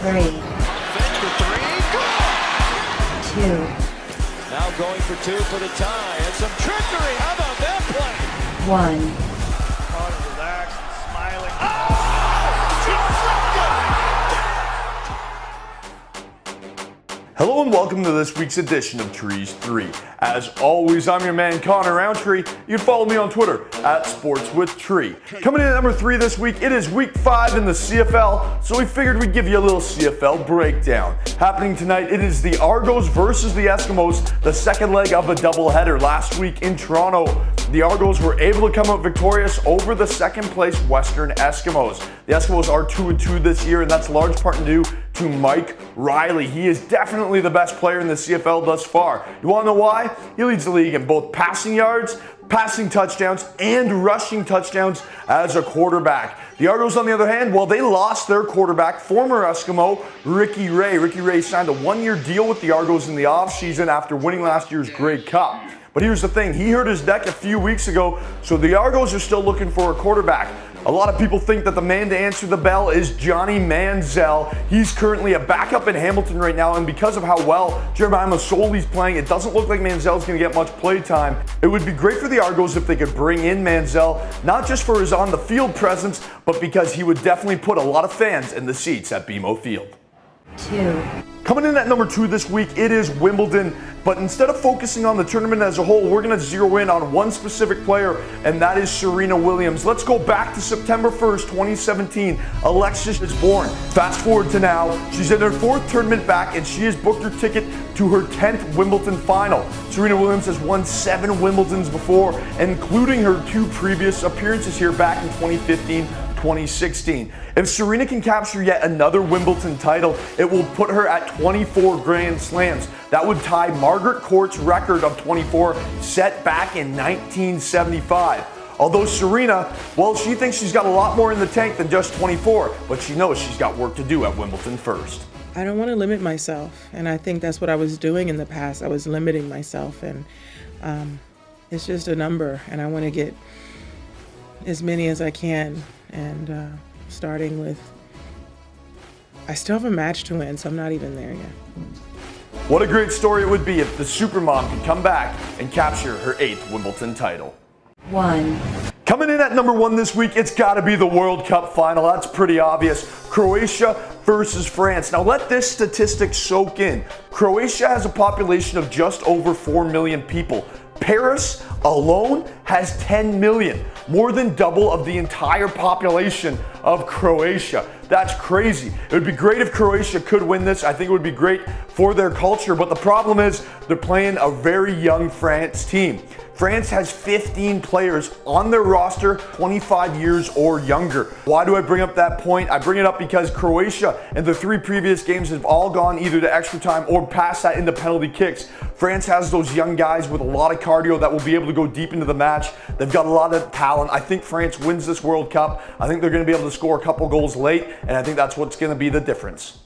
3, Fetch for three. Good. 2, Now going for two for the tie. And some trickery. How about that play? 1. Carter relaxed and smiling. Hello and welcome to this week's edition of Three3. As always, I'm your man Connor Roundtree. You can follow me on Twitter at SportsWithTree. Coming in at number 3 this week, it is week 5 in the CFL, so we figured we'd give you a little CFL breakdown. Happening tonight, it is the Argos versus the Eskimos, the second leg of a doubleheader. Last week in Toronto, the Argos were able to come out victorious over the second place Western Eskimos. The Eskimos are 2-2 this year, and that's large part due to Mike Riley. He is definitely the best player in the CFL thus far. You want to know why? He leads the league in both passing yards, passing touchdowns, and rushing touchdowns as a quarterback. The Argos, on the other hand, well, they lost their quarterback, former Eskimo Ricky Ray. Ricky Ray signed a one-year deal with the Argos in the offseason after winning last year's Grey Cup. But here's the thing, he hurt his neck a few weeks ago, so the Argos are still looking for a quarterback. A lot of people think that the man to answer the bell is Johnny Manziel. He's currently a backup in Hamilton right now, and because of how well Jeremiah Masoli's playing, it doesn't look like Manziel's going to get much play time. It would be great for the Argos if they could bring in Manziel, not just for his on-the-field presence, but because he would definitely put a lot of fans in the seats at BMO Field. 2, Coming in at number 2 this week, it is Wimbledon. But instead of focusing on the tournament as a whole, we're going to zero in on one specific player, and that is Serena Williams. Let's go back to September 1st, 2017. Alexis is born. Fast forward to now, she's in her 4th tournament back, and she has booked her ticket to her 10th Wimbledon final. Serena Williams has won 7 Wimbledons before, including her 2 previous appearances here back in 2015. 2016. If Serena can capture yet another Wimbledon title, it will put her at 24 Grand Slams. That would tie Margaret Court's record of 24 set back in 1975. Although Serena, well, she thinks she's got a lot more in the tank than just 24, but she knows she's got work to do at Wimbledon first. I don't want to limit myself, and I think that's what I was doing in the past. I was limiting myself, and it's just a number, and I want to get as many as I can. And starting with, I still have a match to win, so I'm not even there yet. What a great story it would be if the Supermom could come back and capture her 8th Wimbledon title. 1, Coming in at number 1 this week, it's got to be the World Cup final. That's pretty obvious. Croatia versus France. Now let this statistic soak in. Croatia has a population of just over 4 million people. Paris alone has 10 million, more than double of the entire population of Croatia. That's crazy. It would be great if Croatia could win this. I think it would be great for their culture, but the problem is they're playing a very young France team. France has 15 players on their roster 25 years or younger. Why do I bring up that point? I bring it up because Croatia in the 3 previous games have all gone either to extra time or past that into penalty kicks. France has those young guys with a lot of cardio that will be able to go deep into the match. They've got a lot of talent. I think France wins this World Cup. I think they're going to be able to score a couple goals late, and I think that's what's going to be the difference.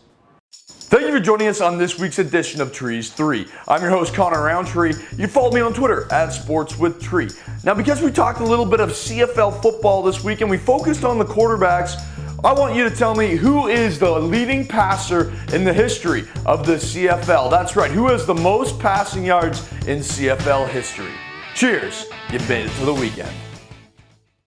Thank you for joining us on this week's edition of Three3. I'm your host, Connor Roundtree. You follow me on Twitter at SportsWithTree. Now, because we talked a little bit of CFL football this week and we focused on the quarterbacks, I want you to tell me who is the leading passer in the history of the CFL. That's right, who has the most passing yards in CFL history? Cheers, you've made it to the weekend.